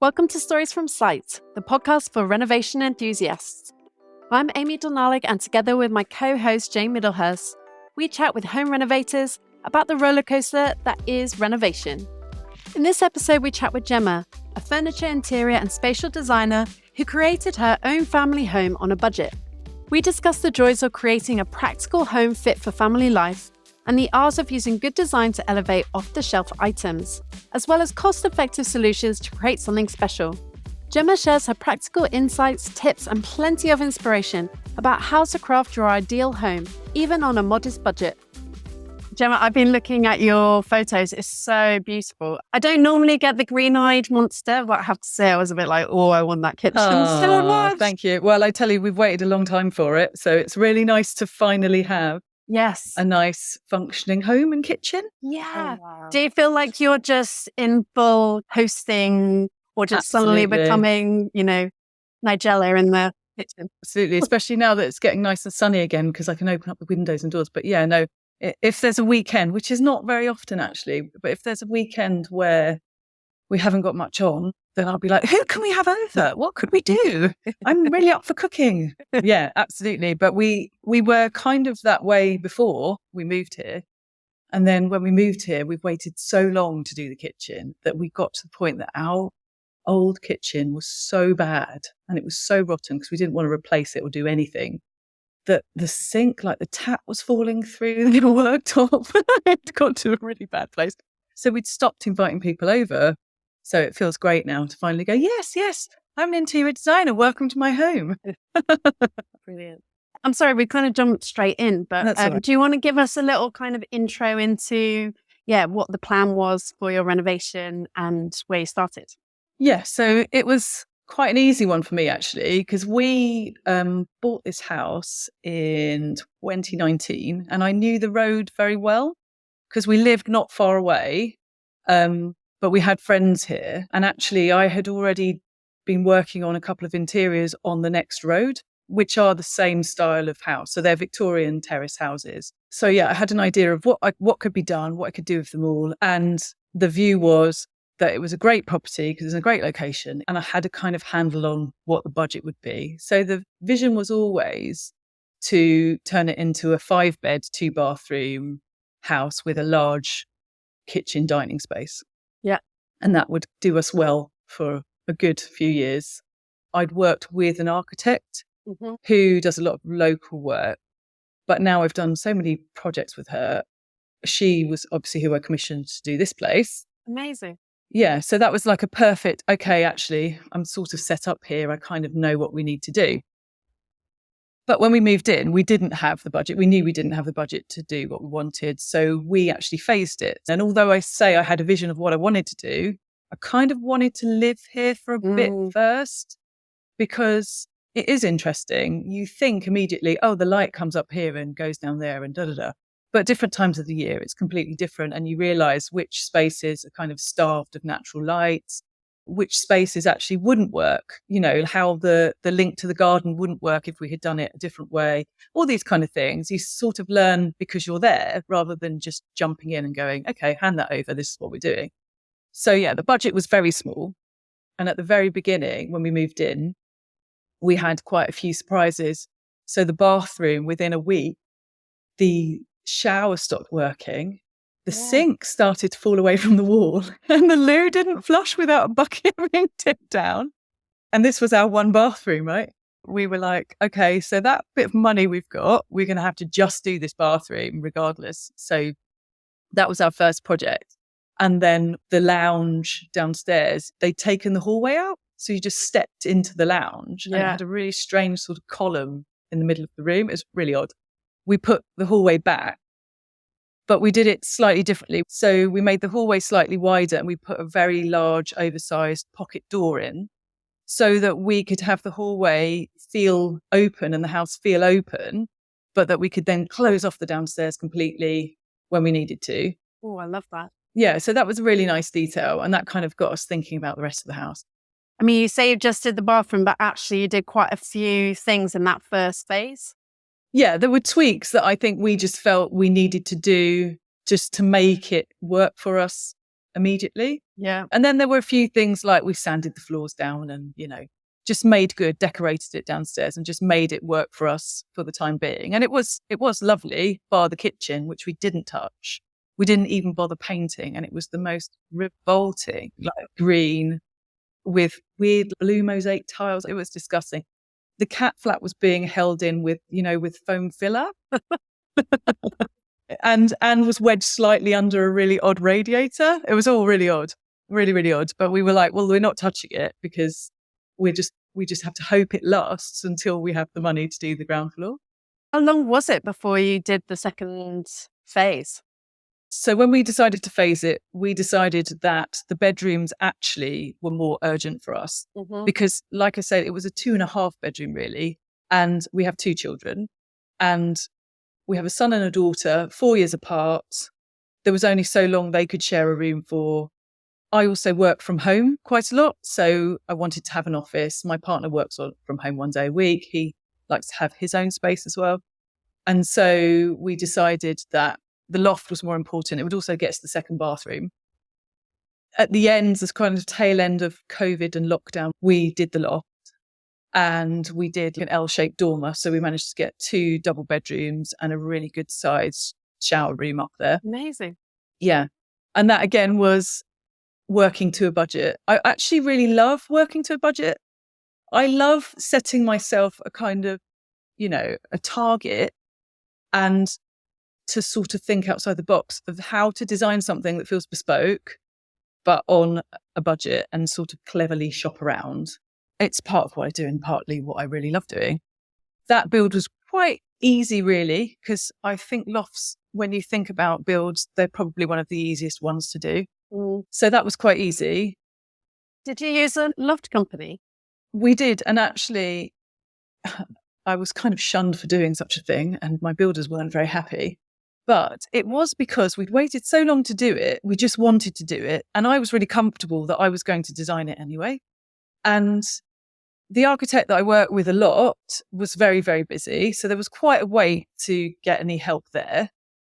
Welcome to Stories from Site, the podcast for renovation enthusiasts. I'm Amy Donalik, and together with my co-host Jane Middlehurst, we chat with home renovators about the rollercoaster that is renovation. In this episode, we chat with Gemma, a furniture, interior and spatial designer who created her own family home on a budget. We discuss the joys of creating a practical home fit for family life and the art of using good design to elevate off-the-shelf items, as well as cost-effective solutions to create something special. Gemma shares her practical insights, tips, and plenty of inspiration about how to craft your ideal home, even on a modest budget. Gemma, I've been looking at your photos. It's so beautiful. I don't normally get the green-eyed monster, but I have to say I was a bit like, oh, I want that kitchen so much. Thank you. Well, I tell you, we've waited a long time for it, so it's really nice to finally have a nice functioning home and kitchen. Yeah. Oh, wow. Do you feel like you're just in full hosting or just suddenly becoming, Nigella in the kitchen? Absolutely, especially now that it's getting nice and sunny again because I can open up the windows and doors. But yeah, no, if there's a weekend, which is not very often actually, but if there's a weekend where we haven't got much on, then I'll be like, who can we have over? What could we do? I'm really up for cooking. Yeah, absolutely. But we were kind of that way before we moved here. And then when we moved here, we've waited so long to do the kitchen that we got to the point that our old kitchen was so bad and it was so rotten because we didn't want to replace it or do anything, that the sink, like the tap was falling through the worktop. It got to a really bad place. So we'd stopped inviting people over. So it feels great now to finally go, yes, I'm an interior designer. Welcome to my home. Brilliant. I'm sorry, we kind of jumped straight in, but right. Do you want to give us a little kind of intro into, what the plan was for your renovation and where you started? Yeah, so it was quite an easy one for me, actually, because we bought this house in 2019 and I knew the road very well because we lived not far away. But we had friends here, and actually I had already been working on a couple of interiors on the next road, which are the same style of house. So they're Victorian terrace houses. So yeah, I had an idea of what could be done, what I could do with them all. And the view was that it was a great property because it's a great location, and I had a kind of handle on what the budget would be. So the vision was always to turn it into a 5-bed, 2-bathroom house with a large kitchen dining space. Yeah. And that would do us well for a good few years. I'd worked with an architect who does a lot of local work, but now I've done so many projects with her. She was obviously who I commissioned to do this place. Amazing. Yeah. So that was like a perfect, okay, actually, I'm sort of set up here. I kind of know what we need to do. But when we moved in, we didn't have the budget. We knew we didn't have the budget to do what we wanted. So we actually phased it. And although I say I had a vision of what I wanted to do, I kind of wanted to live here for a bit first, because it is interesting. You think immediately, oh, the light comes up here and goes down there and da-da-da. But different times of the year, it's completely different. And you realize which spaces are kind of starved of natural light, which spaces actually wouldn't work, how the link to the garden wouldn't work if we had done it a different way, all these kind of things. You sort of learn because you're there rather than just jumping in and going, okay, hand that over, this is what we're doing. So yeah, the budget was very small. And at the very beginning, when we moved in, we had quite a few surprises. So the bathroom, within a week, the shower stopped working. The sink started to fall away from the wall and the loo didn't flush without a bucket being tipped down. And this was our one bathroom, right? We were like, okay, so that bit of money we've got, we're going to have to just do this bathroom regardless. So that was our first project. And then the lounge downstairs, they'd taken the hallway out. So you just stepped into the lounge and it had a really strange sort of column in the middle of the room. It was really odd. We put the hallway back, but we did it slightly differently. So we made the hallway slightly wider and we put a very large, oversized pocket door in so that we could have the hallway feel open and the house feel open, but that we could then close off the downstairs completely when we needed to. Oh, I love that. Yeah, so that was a really nice detail. And that kind of got us thinking about the rest of the house. I mean, you say you just did the bathroom, but actually you did quite a few things in that first phase. Yeah, there were tweaks that I think we just felt we needed to do just to make it work for us immediately. Yeah. And then there were a few things like we sanded the floors down and, just made good, decorated it downstairs and just made it work for us for the time being. And it was lovely, bar the kitchen, which we didn't touch. We didn't even bother painting. And it was the most revolting, like green with weird blue mosaic tiles. It was disgusting. The cat flat was being held in with foam filler and was wedged slightly under a really odd radiator. It was all really odd, really, really odd. But we were like, well, we're not touching it because we just have to hope it lasts until we have the money to do the ground floor. How long was it before you did the second phase? So when we decided to phase it, we decided that the bedrooms actually were more urgent for us because, like I said, it was a 2.5 bedroom really. And we have 2 children and we have a son and a daughter, 4 years apart. There was only so long they could share a room for. I also work from home quite a lot. So I wanted to have an office. My partner works from home 1 day a week. He likes to have his own space as well. And so we decided that the loft was more important. It would also get us the second bathroom. At the end, this kind of tail end of COVID and lockdown, we did the loft and we did an L-shaped dormer. So we managed to get 2 double bedrooms and a really good sized shower room up there. Amazing. Yeah. And that again was working to a budget. I actually really love working to a budget. I love setting myself a kind of, a target and to sort of think outside the box of how to design something that feels bespoke, but on a budget and sort of cleverly shop around. It's part of what I do and partly what I really love doing. That build was quite easy, really, because I think lofts, when you think about builds, they're probably one of the easiest ones to do. So that was quite easy. Did you use a loft company? We did. And actually, I was kind of shunned for doing such a thing and my builders weren't very happy. But it was because we'd waited so long to do it. We just wanted to do it. And I was really comfortable that I was going to design it anyway. And the architect that I work with a lot was very, very busy. So there was quite a way to get any help there.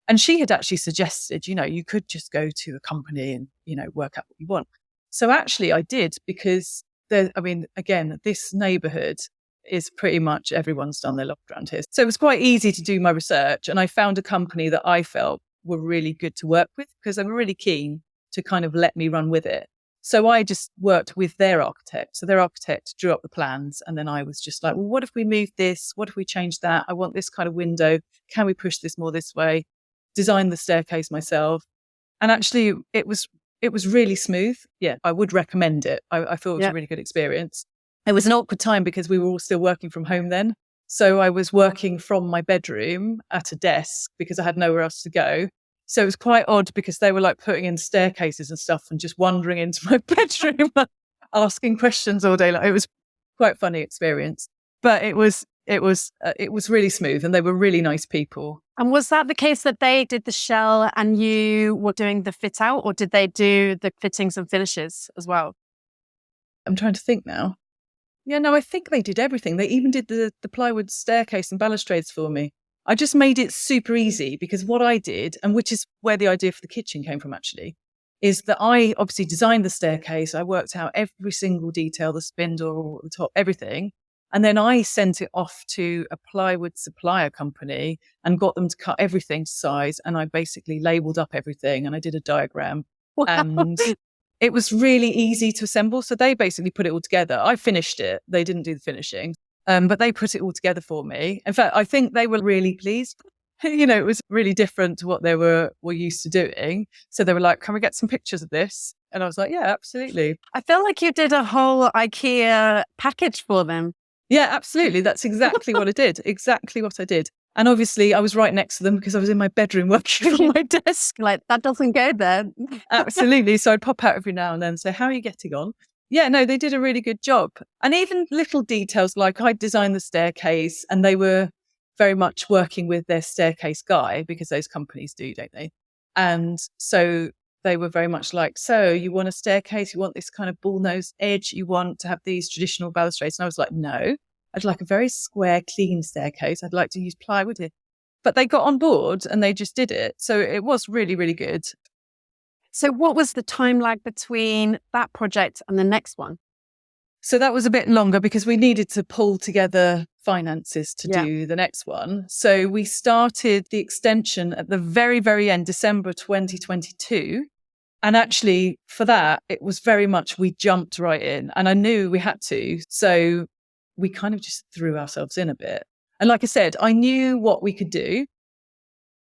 And she had actually suggested, you could just go to a company and, work out what you want. So actually I did because again, this neighborhood is pretty much everyone's done their loft around here. So it was quite easy to do my research. And I found a company that I felt were really good to work with because they were really keen to kind of let me run with it. So I just worked with their architect. So their architect drew up the plans. And then I was just like, well, what if we move this? What if we change that? I want this kind of window. Can we push this more this way? Design the staircase myself. And actually it was really smooth. Yeah, I would recommend it. I thought it was a really good experience. It was an awkward time because we were all still working from home then. So I was working from my bedroom at a desk because I had nowhere else to go. So it was quite odd because they were like putting in staircases and stuff and just wandering into my bedroom, asking questions all day. It was quite a funny experience, but it was really smooth and they were really nice people. And was that the case that they did the shell and you were doing the fit out, or did they do the fittings and finishes as well? I'm trying to think now. Yeah, no, I think they did everything. They even did the plywood staircase and balustrades for me. I just made it super easy because what I did, and which is where the idea for the kitchen came from actually, is that I obviously designed the staircase. I worked out every single detail, the spindle, the top, everything. And then I sent it off to a plywood supplier company and got them to cut everything to size. And I basically labeled up everything and I did a diagram. Wow. And it was really easy to assemble. So they basically put it all together. I finished it. They didn't do the finishing, but they put it all together for me. In fact, I think they were really pleased. It was really different to what they were used to doing. So they were like, can we get some pictures of this? And I was like, yeah, absolutely. I feel like you did a whole IKEA package for them. Yeah, absolutely. That's exactly what I did. Exactly what I did. And obviously I was right next to them because I was in my bedroom working from my desk. Like, that doesn't go there. Absolutely. So I'd pop out every now and then and say, how are you getting on? Yeah, no, they did a really good job. And even little details like I designed the staircase and they were very much working with their staircase guy because those companies do, don't they? And so they were very much like, so you want a staircase, you want this kind of bull-nosed edge, you want to have these traditional balustrades. And I was like, no, I'd like a very square, clean staircase. I'd like to use plywood here. But they got on board and they just did it. So it was really, really good. So what was the time lag between that project and the next one? So that was a bit longer because we needed to pull together finances to Yeah. do the next one. So we started the extension at the very, very end, December 2022. And actually for that, it was very much, we jumped right in and I knew we had to. So we kind of just threw ourselves in a bit. And like I said, I knew what we could do.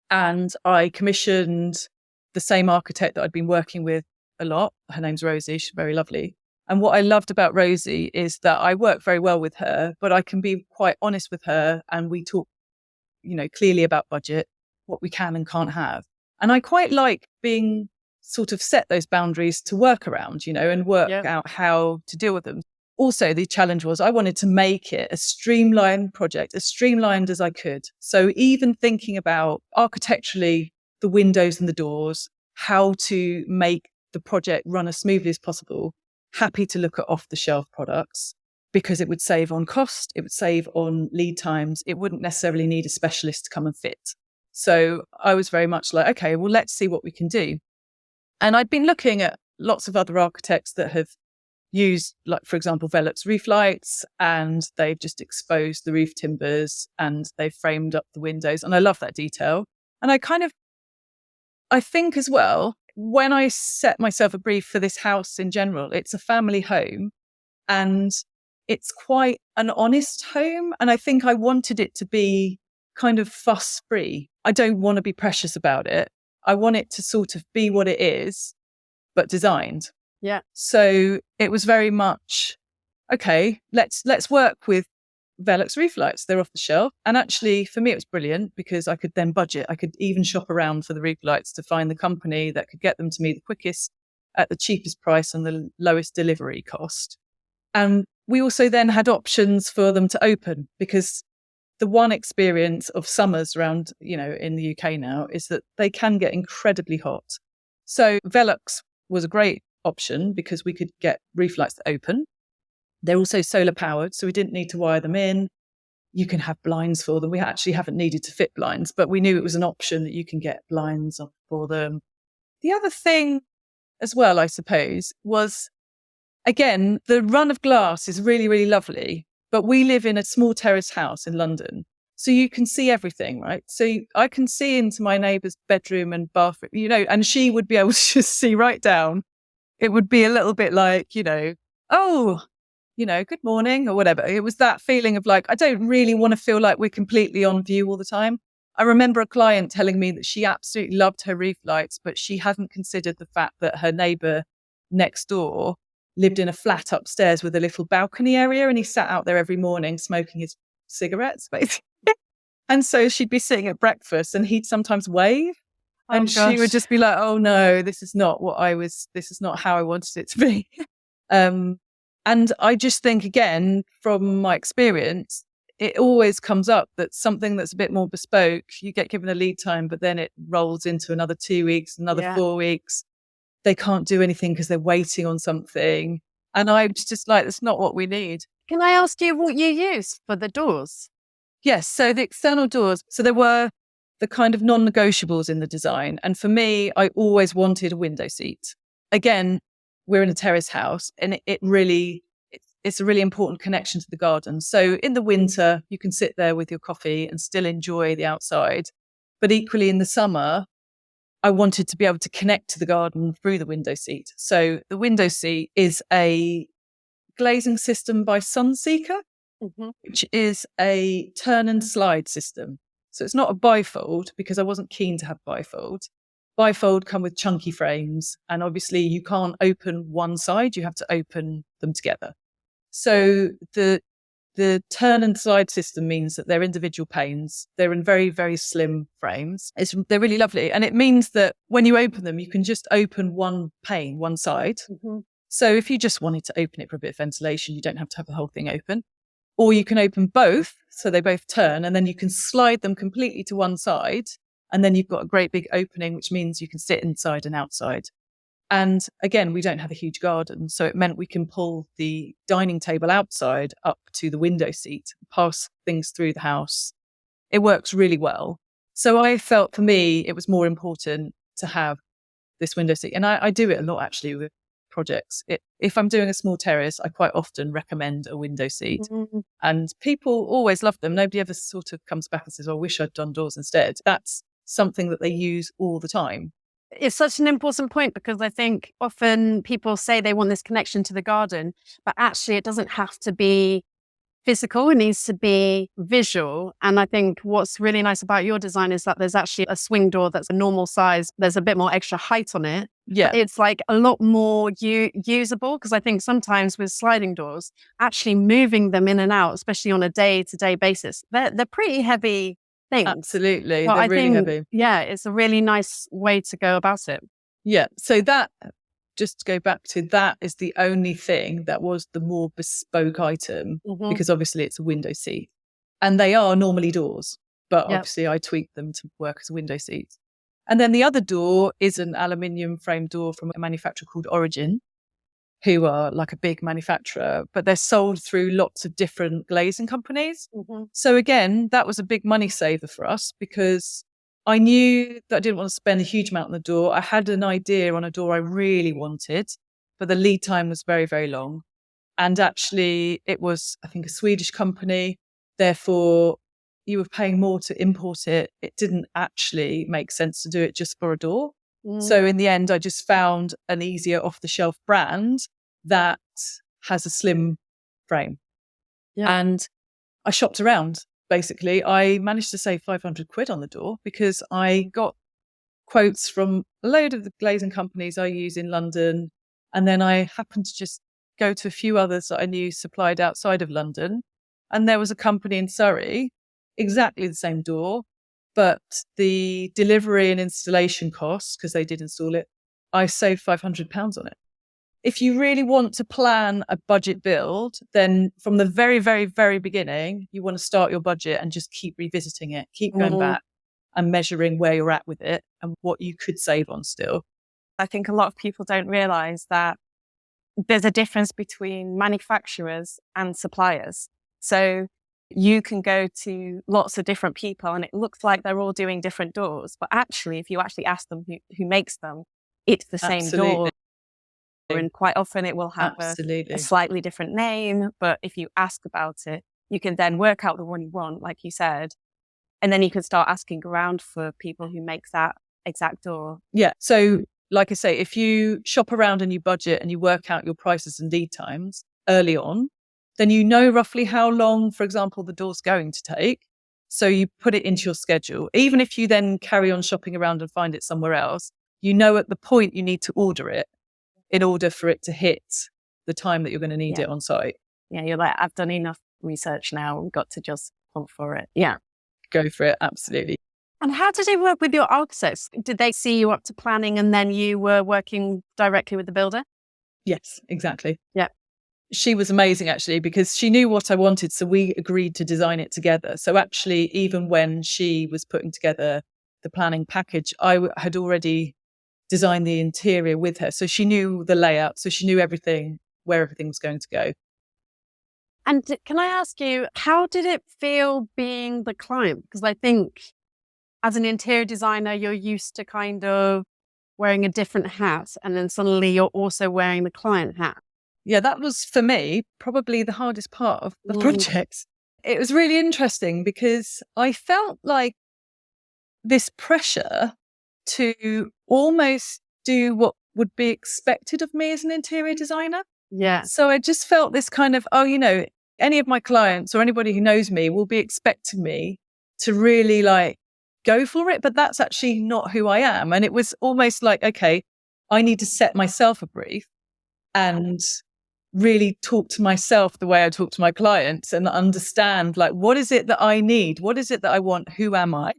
And I commissioned the same architect that I'd been working with a lot. Her name's Rosie. She's very lovely. And what I loved about Rosie is that I work very well with her, but I can be quite honest with her and we talk, clearly about budget, what we can and can't have. And I quite like being sort of set those boundaries to work around, and work out how to deal with them. Also, the challenge was I wanted to make it a streamlined project, as streamlined as I could. So even thinking about architecturally, the windows and the doors, how to make the project run as smoothly as possible, happy to look at off-the-shelf products because it would save on cost, it would save on lead times, it wouldn't necessarily need a specialist to come and fit. So I was very much like, okay, well, let's see what we can do. And I'd been looking at lots of other architects that have used, like, for example, Velux roof lights, and they've just exposed the roof timbers and they've framed up the windows. And I love that detail. And I think as well, when I set myself a brief for this house in general, it's a family home and it's quite an honest home. And I think I wanted it to be kind of fuss free. I don't want to be precious about it. I want it to sort of be what it is, but designed. Yeah. So it was very much, okay, let's work with Velux roof lights. They're off the shelf. And actually, for me, it was brilliant because I could then budget. I could even shop around for the roof lights to find the company that could get them to me the quickest, at the cheapest price and the lowest delivery cost. And we also then had options for them to open because the one experience of summers around, in the UK now is that they can get incredibly hot. So Velux was a great option because we could get roof lights that open. They're also solar powered, so we didn't need to wire them in. You can have blinds for them. We actually haven't needed to fit blinds, but we knew it was an option that you can get blinds for them. The other thing as well, I suppose, was, again, the run of glass is really, really lovely, but we live in a small terrace house in London. So you can see everything, right? So I can see into my neighbour's bedroom and bathroom, and she would be able to just see right down. It would be a little bit like, oh, good morning or whatever. It was that feeling of like, I don't really want to feel like we're completely on view all the time. I remember a client telling me that she absolutely loved her roof lights, but she hadn't considered the fact that her neighbour next door lived in a flat upstairs with a little balcony area, and he sat out there every morning smoking his cigarettes, basically. And so she'd be sitting at breakfast and he'd sometimes wave. And she would just be like, oh no, this is not how I wanted it to be. And I just think, again, from my experience, it always comes up that something that's a bit more bespoke, you get given a lead time, but then it rolls into another 2 weeks, another 4 weeks. They can't do anything because they're waiting on something. And I'm just like, that's not what we need. Can I ask you what you use for the doors? Yes. So the external doors, so there were the kind of non-negotiables in the design. And for me, I always wanted a window seat. Again, we're in a terrace house and it's a really important connection to the garden. So in the winter, you can sit there with your coffee and still enjoy the outside. But equally in the summer, I wanted to be able to connect to the garden through the window seat. So the window seat is a glazing system by Sunseeker, which is a turn and slide system. So it's not a bifold because I wasn't keen to have bifold. Bifold come with chunky frames, and obviously you can't open one side, you have to open them together. So the turn and slide system means that they're individual panes. They're in very, very slim frames. They're really lovely. And it means that when you open them, you can just open one pane, one side. So if you just wanted to open it for a bit of ventilation, you don't have to have the whole thing open. Or you can open both, so they both turn, and then you can slide them completely to one side. And then you've got a great big opening, which means you can sit inside and outside. And again, we don't have a huge garden. So it meant we can pull the dining table outside up to the window seat, pass things through the house. It works really well. So I felt for me, it was more important to have this window seat. And I do it a lot actually with projects. If I'm doing a small terrace, I quite often recommend a window seat. And people always love them. Nobody ever sort of comes back and says, oh, I wish I'd done doors instead. That's something that they use all the time. It's such an important point, because I think often people say they want this connection to the garden, but actually it doesn't have to be physical. It needs to be visual. And I think what's really nice about your design is that there's actually a swing door that's a normal size. There's a bit more extra height on it. Yeah. It's like a lot more usable, because I think sometimes with sliding doors, actually moving them in and out, especially on a day-to-day basis, they're pretty heavy things. Absolutely. But They're really heavy. Yeah, it's a really nice way to go about it. Yeah. So that, just to go back to that, is the only thing that was the more bespoke item, because obviously it's a window seat. And they are normally doors, but obviously I tweaked them to work as window seats. And then the other door is an aluminium frame door from a manufacturer called Origin, who are like a big manufacturer, but they're sold through lots of different glazing companies. So again, that was a big money saver for us, because I knew that I didn't want to spend a huge amount on the door. I had an idea on a door I really wanted, but the lead time was very, very long. And actually it was, I think, a Swedish company. Therefore, you were paying more to import it. It didn't actually make sense to do it just for a door. So in the end, I just found an easier off-the-shelf brand that has a slim frame. And I shopped around, basically. I managed to save 500 quid on the door, because I got quotes from a load of the glazing companies I use in London. And then I happened to just go to a few others that I knew supplied outside of London. And there was a company in Surrey, exactly the same door, but the delivery and installation costs, because they did install it, I saved £500 on it. If you really want to plan a budget build, then from the very, very, very beginning, you want to start your budget and just keep revisiting it, keep going back and measuring where you're at with it and what you could save on still. I think a lot of people don't realize that there's a difference between manufacturers and suppliers. So you can go to lots of different people and it looks like they're all doing different doors. But actually, if you actually ask them who makes them, it's the same door. And quite often it will have a slightly different name. But if you ask about it, you can then work out the one you want, like you said. And then you can start asking around for people who make that exact door. Yeah. So like I say, if you shop around and you budget and you work out your prices and lead times early on, then you know roughly how long, for example, the door's going to take. So you put it into your schedule. Even if you then carry on shopping around and find it somewhere else, you know at the point you need to order it in order for it to hit the time that you're going to need it on site. Yeah, you're like, I've done enough research now. We've got to just hunt for it. Yeah. Go for it. Absolutely. And how did it work with your architects? Did they see you up to planning and then you were working directly with the builder? Yes, exactly. Yeah. She was amazing, actually, because she knew what I wanted. So we agreed to design it together. So actually, even when she was putting together the planning package, I had already designed the interior with her. So she knew the layout. So she knew everything, where everything was going to go. And can I ask you, how did it feel being the client? Because I think as an interior designer, you're used to kind of wearing a different hat. And then suddenly you're also wearing the client hat. Yeah, that was, for me, probably the hardest part of the project. It was really interesting because I felt like this pressure to almost do what would be expected of me as an interior designer. Yeah. So I just felt this kind of, any of my clients or anybody who knows me will be expecting me to really go for it. But that's actually not who I am. And it was almost like, okay, I need to set myself a brief and really talk to myself the way I talk to my clients and understand what is it that I need? What is it that I want? Who am I?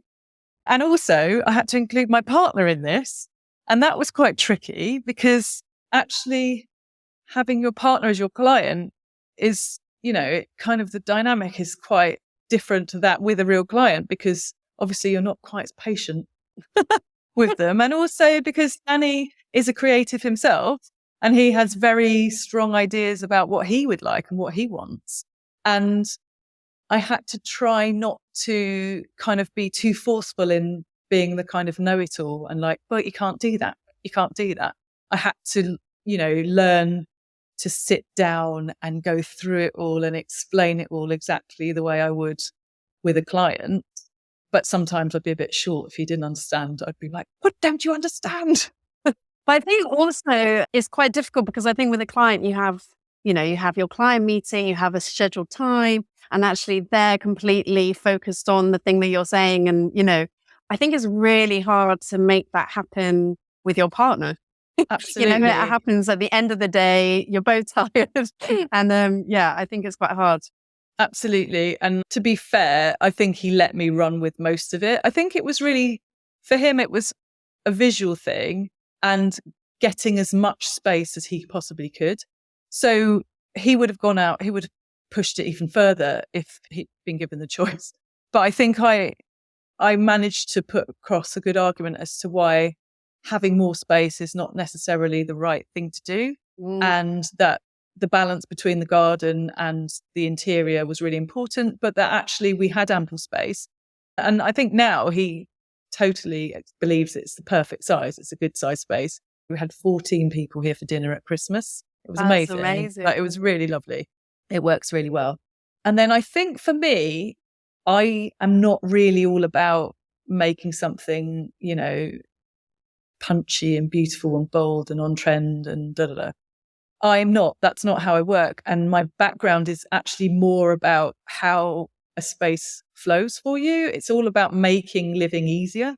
And also I had to include my partner in this. And that was quite tricky because actually having your partner as your client is, kind of the dynamic is quite different to that with a real client because obviously you're not quite as patient with them. And also because Danny is a creative himself. And he has very strong ideas about what he would like and what he wants. And I had to try not to kind of be too forceful in being the kind of know-it-all and but you can't do that. You can't do that. I had to, learn to sit down and go through it all and explain it all exactly the way I would with a client. But sometimes I'd be a bit short if he didn't understand. I'd be like, what don't you understand? But I think also it's quite difficult because I think with a client, you have your client meeting, you have a scheduled time, and actually they're completely focused on the thing that you're saying. And, I think it's really hard to make that happen with your partner. Absolutely. It happens at the end of the day, you're both tired. And I think it's quite hard. Absolutely. And to be fair, I think he let me run with most of it. I think it was really, for him, it was a visual thing and getting as much space as he possibly could. So he would have gone out, he would have pushed it even further if he'd been given the choice. But I think I managed to put across a good argument as to why having more space is not necessarily the right thing to do. And that the balance between the garden and the interior was really important, but that actually we had ample space. And I think now he totally believes it's the perfect size. It's a good size space. We had 14 people here for dinner at Christmas. It was amazing. Like, it was really lovely. It works really well. And then I think for me, I am not really all about making something, punchy and beautiful and bold and on trend and da-da-da. I'm not. That's not how I work. And my background is actually more about how a space flows for you. It's all about making living easier.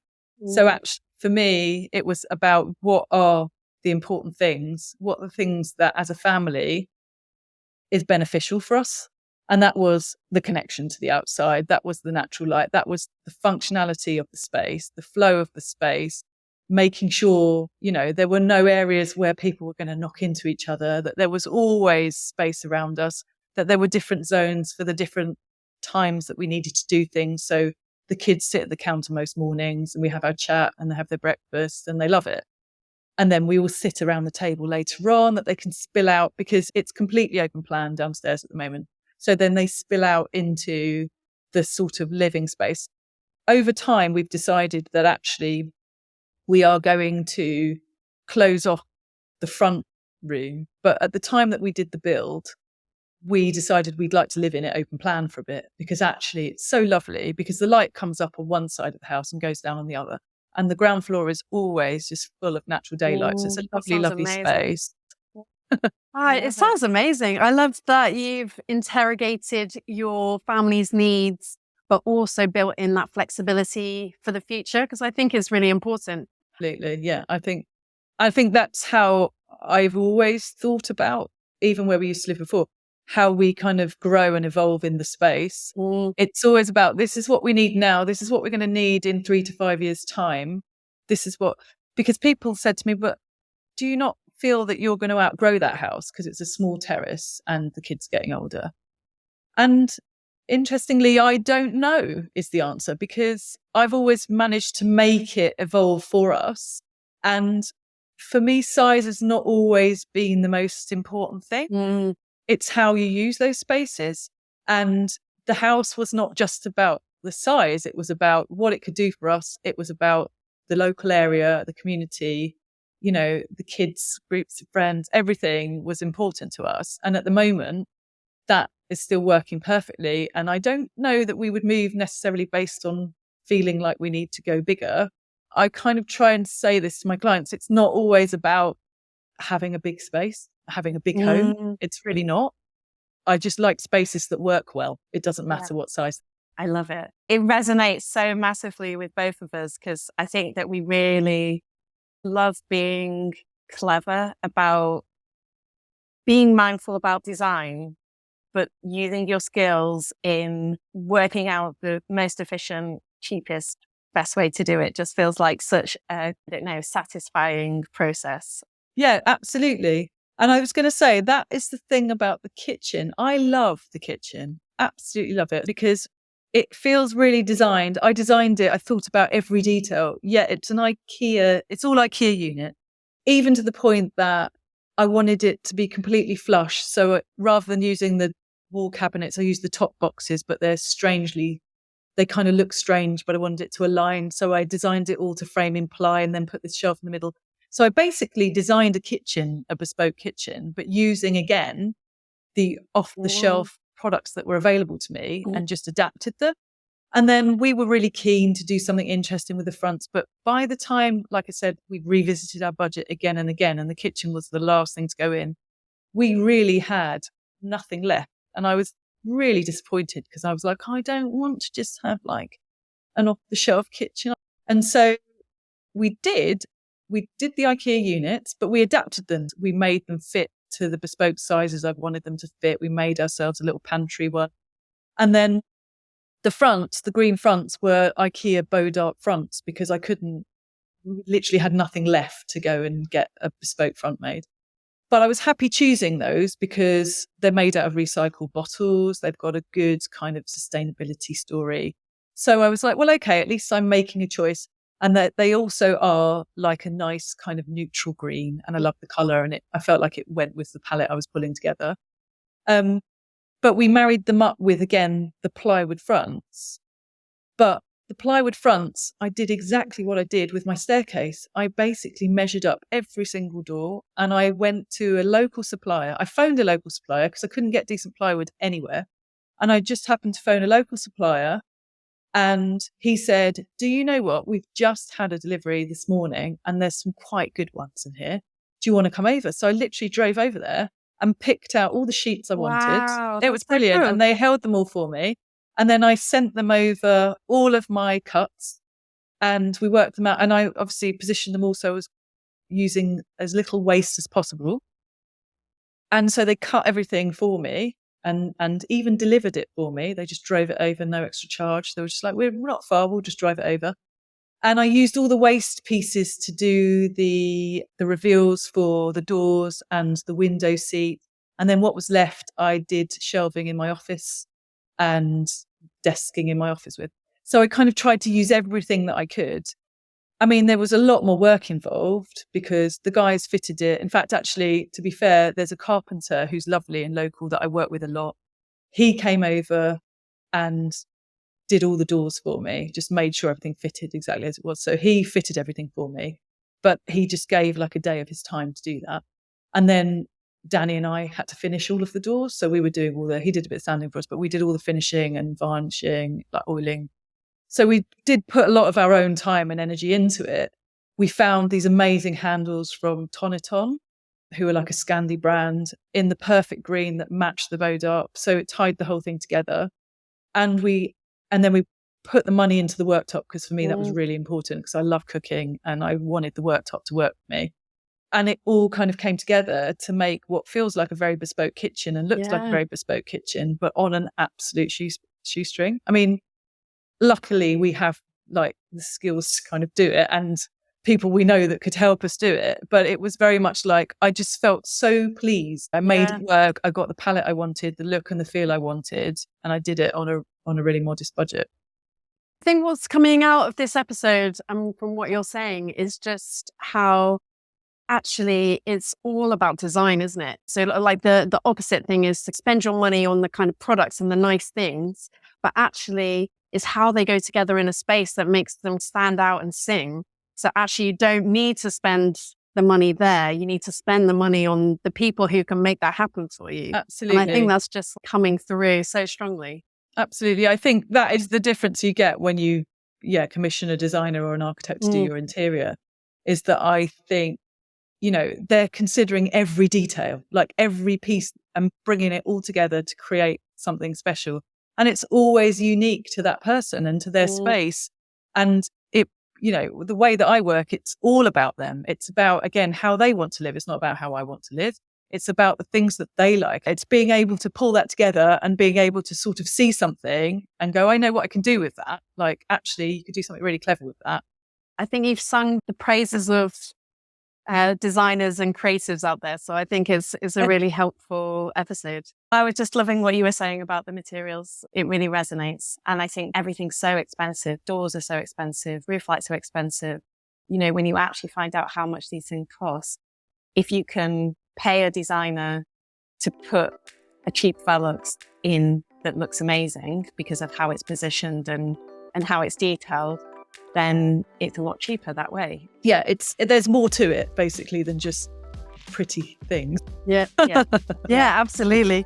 So actually, for me, it was about what are the important things, what are the things that as a family is beneficial for us. And that was the connection to the outside. That was the natural light. That was the functionality of the space, the flow of the space, making sure, there were no areas where people were going to knock into each other, that there was always space around us, that there were different zones for the different times that we needed to do things. So the kids sit at the counter most mornings and we have our chat and they have their breakfast and they love it. And then we all sit around the table later on that they can spill out because it's completely open plan downstairs at the moment. So then they spill out into the sort of living space. Over time, we've decided that actually we are going to close off the front room. But at the time that we did the build, we decided we'd like to live in it open plan for a bit because actually it's so lovely because the light comes up on one side of the house and goes down on the other. And the ground floor is always just full of natural daylight. So it's a lovely amazing. Space. It sounds amazing. I love that you've interrogated your family's needs, but also built in that flexibility for the future, because I think it's really important. Absolutely. Yeah. I think that's how I've always thought about, even where we used to live before, how we kind of grow and evolve in the space. It's always about, this is what we need now. This is what we're going to need in 3 to 5 years' time. Because people said to me, but do you not feel that you're going to outgrow that house because it's a small terrace and the kids getting older? And interestingly, I don't know is the answer, because I've always managed to make it evolve for us. And for me, size has not always been the most important thing. It's how you use those spaces. And the house was not just about the size. It was about what it could do for us. It was about the local area, the community, the kids, groups of friends, everything was important to us. And at the moment, that is still working perfectly. And I don't know that we would move necessarily based on feeling like we need to go bigger. I kind of try and say this to my clients. It's not always about having a big space, having a big home. It's really not. I just like spaces that work well. It doesn't matter what size. I love it. It resonates so massively with both of us because I think that we really love being clever about being mindful about design, but using your skills in working out the most efficient, cheapest, best way to do it just feels like such a, satisfying process. Yeah, absolutely. And I was going to say, that is the thing about the kitchen. I love the kitchen. Absolutely love it because it feels really designed. I designed it. I thought about every detail. Yeah, it's an IKEA. It's all IKEA unit, even to the point that I wanted it to be completely flush. So rather than using the wall cabinets, I used the top boxes, but they kind of look strange, but I wanted it to align. So I designed it all to frame in ply and then put this shelf in the middle. So I basically designed a bespoke kitchen, but using, again, the off-the-shelf products that were available to me and just adapted them. And then we were really keen to do something interesting with the fronts. But by the time, like I said, we'd revisited our budget again and again, and the kitchen was the last thing to go in, we really had nothing left. And I was really disappointed because I was like, I don't want to just have like an off-the-shelf kitchen. And so we did the IKEA units, but we adapted them. We made them fit to the bespoke sizes I wanted them to fit. We made ourselves a little pantry one. And then the green fronts were IKEA Bodart fronts because literally had nothing left to go and get a bespoke front made. But I was happy choosing those because they're made out of recycled bottles. They've got a good kind of sustainability story. So I was like, well, okay, at least I'm making a choice. And that they also are like a nice kind of neutral green. And I love the colour, and I felt like it went with the palette I was pulling together. But we married them up with, again, the plywood fronts. But the plywood fronts, I did exactly what I did with my staircase. I basically measured up every single door, and I went to a local supplier. I phoned a local supplier because I couldn't get decent plywood anywhere. And I just happened to phone a local supplier, and he said, do you know what? We've just had a delivery this morning and there's some quite good ones in here. Do you want to come over? So I literally drove over there and picked out all the sheets I wanted. Wow, It was brilliant. so and they held them all for me. And then I sent them over all of my cuts and we worked them out. And I obviously positioned them also as using as little waste as possible. And so they cut everything for me and even delivered it for me. They just drove it over, no extra charge. They were just like, we're not far, we'll just drive it over. And I used all the waste pieces to do the reveals for the doors and the window seat. And then what was left, I did shelving in my office and desking in my office with. So I kind of tried to use everything that I could. I mean, there was a lot more work involved because the guys fitted it. In fact, actually, to be fair, there's a carpenter who's lovely and local that I work with a lot. He came over and did all the doors for me, just made sure everything fitted exactly as it was. So he fitted everything for me, but he just gave like a day of his time to do that. And then Danny and I had to finish all of the doors. So we were doing he did a bit of sanding for us, but we did all the finishing and varnishing, like oiling. So we did put a lot of our own time and energy into it. We found these amazing handles from Toniton, who are like a Scandi brand, in the perfect green that matched the Bodart. So it tied the whole thing together. And then we put the money into the worktop because for me that was really important because I love cooking and I wanted the worktop to work for me. And it all kind of came together to make what feels like a very bespoke kitchen and looks like a very bespoke kitchen, but on an absolute shoestring. I mean, luckily we have like the skills to kind of do it and people we know that could help us do it. But it was very much like, I just felt so pleased. I made it work. I got the palette I wanted, the look and the feel I wanted, and I did it on a really modest budget. I think what's coming out of this episode and from what you're saying is just how actually it's all about design, isn't it? So like the opposite thing is to spend your money on the kind of products and the nice things, but actually is how they go together in a space that makes them stand out and sing. So actually you don't need to spend the money there. You need to spend the money on the people who can make that happen for you. Absolutely. And I think that's just coming through so strongly. Absolutely. I think that is the difference you get when you commission a designer or an architect to do your interior, is that I think, they're considering every detail, like every piece, and bringing it all together to create something special. And it's always unique to that person and to their space. And the way that I work, it's all about them. It's about, again, how they want to live. It's not about how I want to live. It's about the things that they like. It's being able to pull that together and being able to sort of see something and go, I know what I can do with that. Like, actually, you could do something really clever with that. I think you've sung the praises of designers and creatives out there. So I think it's a really helpful episode. I was just loving what you were saying about the materials. It really resonates. And I think everything's so expensive. Doors are so expensive. Roof lights are expensive. When you actually find out how much these things cost, if you can pay a designer to put a cheap Velux in that looks amazing because of how it's positioned and how it's detailed, then it's a lot cheaper that way. Yeah, there's more to it basically than just pretty things. Yeah, absolutely.